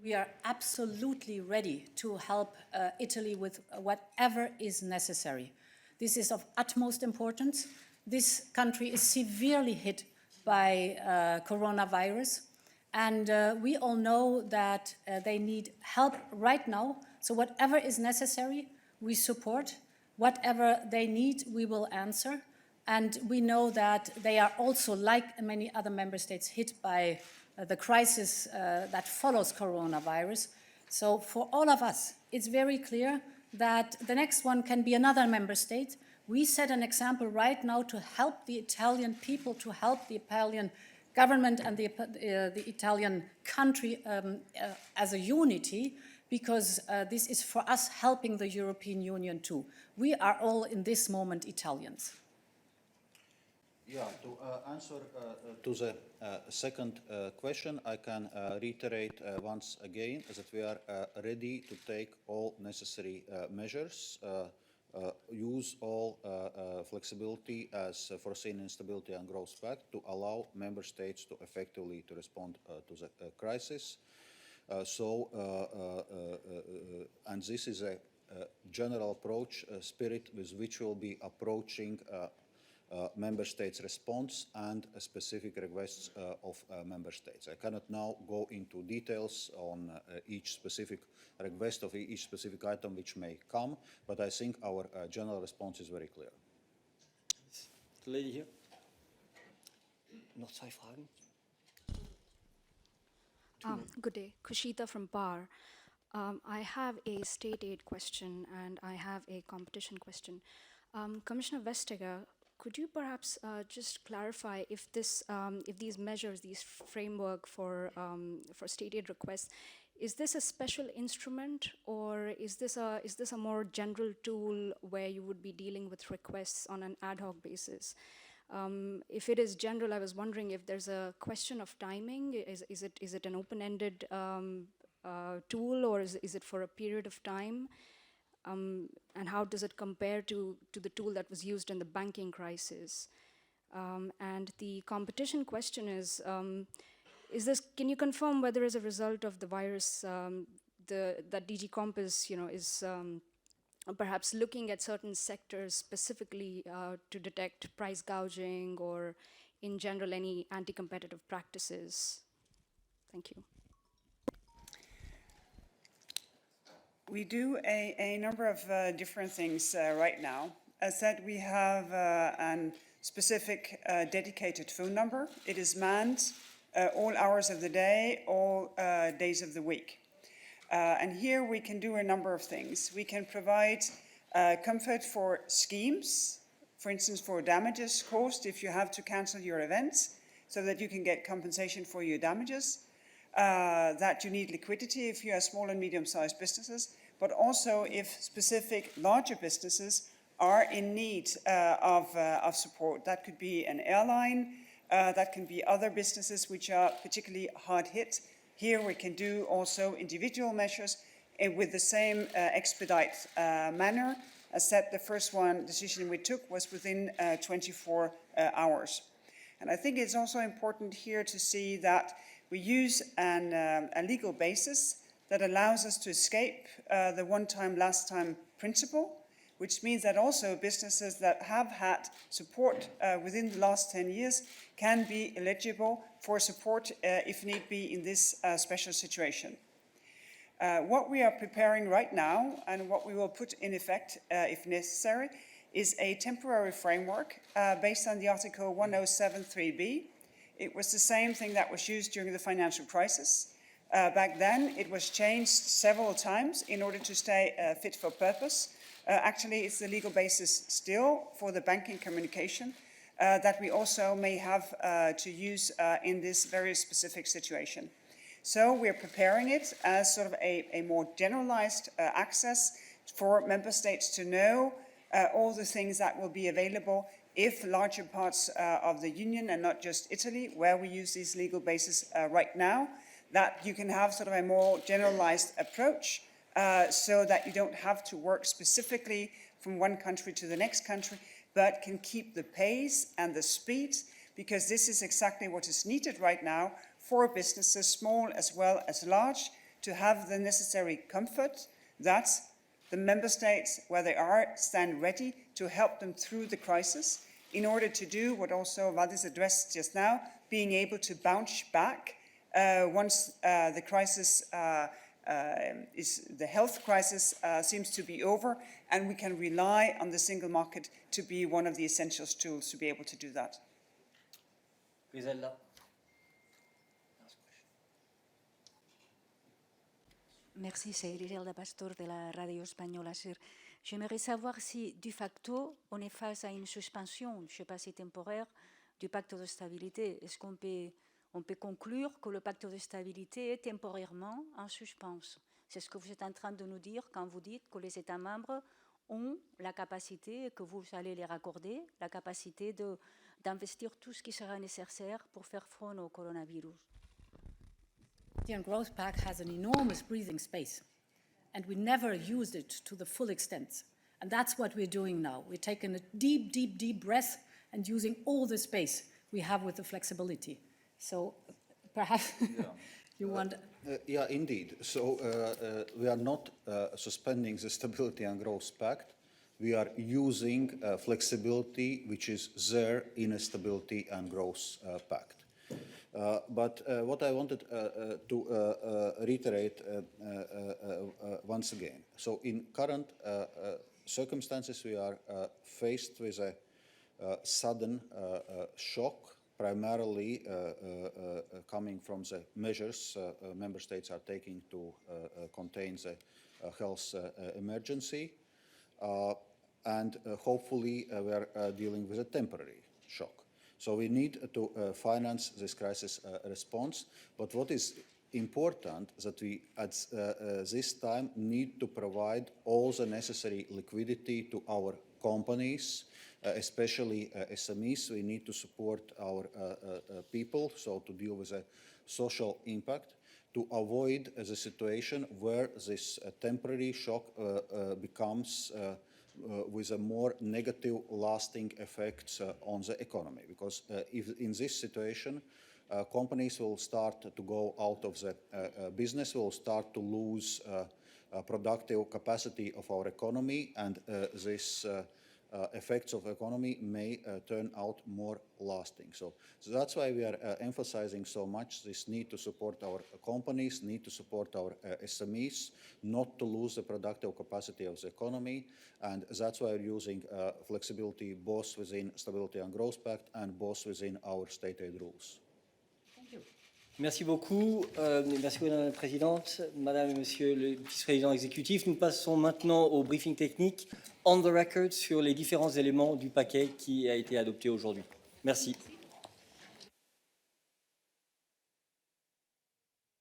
We are absolutely ready to help Italy with whatever is necessary. This is of utmost importance. This country is severely hit by coronavirus, and we all know that they need help right now. So whatever is necessary, we support. Whatever they need, we will answer. And we know that they are also, like many other member states, hit by the crisis that follows coronavirus. So for all of us, it's very clear that the next one can be another member state. We set an example right now to help the Italian people, to help the Italian government and the Italian country as a unity, because this is for us helping the European Union too. We are all in this moment Italians. Yeah, to answer to the second question, I can reiterate once again that we are ready to take all necessary measures, use all flexibility as foreseen in Stability and Growth Pact to allow member states to effectively respond to the crisis. And this is a general approach, spirit with which we'll be approaching member states' response and specific requests of member states. I cannot now go into details on each specific request of each specific item which may come, but I think our general response is very clear. The lady here. Noch zwei Fragen? Good day, Kushita from BAR. I have a state aid question and I have a competition question. Commissioner Vestager, could you perhaps just clarify if these measures, these framework for state aid requests, is this a special instrument or is this a more general tool where you would be dealing with requests on an ad hoc basis? If it is general, I was wondering if there's a question of timing. Is it an open-ended tool, or is it for a period of time? And how does it compare to the tool that was used in the banking crisis? And the competition question is this, can you confirm whether as a result of the virus, that DG Comp is, is perhaps looking at certain sectors specifically to detect price gouging or in general any anti-competitive practices? Thank you. We do a number of different things right now. As said, we have a specific dedicated phone number. It is manned all hours of the day, all days of the week. And here we can do a number of things. We can provide comfort for schemes, for instance, for damages caused if you have to cancel your events, so that you can get compensation for your damages, that you need liquidity if you are small and medium-sized businesses, but also if specific larger businesses are in need of support. That could be an airline, that can be other businesses which are particularly hard hit. Here we can do also individual measures with the same expedite manner. As said, the first decision we took was within 24 hours. And I think it's also important here to see that we use a legal basis that allows us to escape the one-time, last-time principle, which means that also businesses that have had support within the last 10 years can be eligible for support if need be in this special situation. What we are preparing right now and what we will put in effect if necessary is a temporary framework based on the Article 1073B. It was the same thing that was used during the financial crisis. Back then, it was changed several times in order to stay fit for purpose. Actually, it's the legal basis still for the banking communication that we also may have to use in this very specific situation. So we're preparing it as sort of a more generalized access for member states to know all the things that will be available if larger parts of the Union, and not just Italy, where we use these legal bases right now, that you can have sort of a more generalized approach so that you don't have to work specifically from one country to the next country, but can keep the pace and the speed, because this is exactly what is needed right now for businesses, small as well as large, to have the necessary comfort that the member states, where they are, stand ready to help them through the crisis in order to do what also Valdis addressed just now, being able to bounce back once the crisis the health crisis seems to be over, and we can rely on the single market to be one of the essential tools to be able to do that. Griselda. Merci, c'est Griselda Pastor de la radio espagnole. J'aimerais savoir si, de facto, on est face à une suspension, je ne sais pas si temporaire, du pacte de stabilité. Est-ce qu'on peut conclure que le pacte de stabilité est temporairement en suspens? C'est ce que vous êtes en train de nous dire quand vous dites que les États membres ont la capacité, que vous allez les raccorder, la capacité d'investir tout ce qui sera nécessaire pour faire front au coronavirus. The Growth Pact has an enormous breathing space, and we never used it to the full extent. And that's what we're doing now. We're taking a deep, deep, deep breath and using all the space we have with the flexibility. So perhaps you want... Yeah, indeed. So we are not suspending the Stability and Growth Pact. We are using flexibility which is there in a Stability and Growth Pact. But what I wanted to reiterate once again, so in current circumstances we are faced with a sudden shock, primarily coming from the measures member states are taking to contain the health emergency, and hopefully we are dealing with a temporary shock. So we need to finance this crisis response, but what is important is that we at this time need to provide all the necessary liquidity to our companies, especially SMEs. We need to support our people, so to deal with the social impact, to avoid the situation where this temporary shock becomes with a more negative lasting effects on the economy. Because if in this situation, companies will start to go out of the business, will start to lose productive capacity of our economy, and this effects of economy may turn out more lasting. So that's why we are emphasizing so much this need to support our companies, need to support our SMEs, not to lose the productive capacity of the economy, and that's why we're using flexibility both within Stability and Growth Pact and both within our state aid rules. Thank you. Merci beaucoup. Merci Madame la Présidente, Madame et Monsieur le Vice-président exécutif. Nous passons maintenant au briefing technique on the record sur les différents éléments du paquet qui a été adopté aujourd'hui. Merci.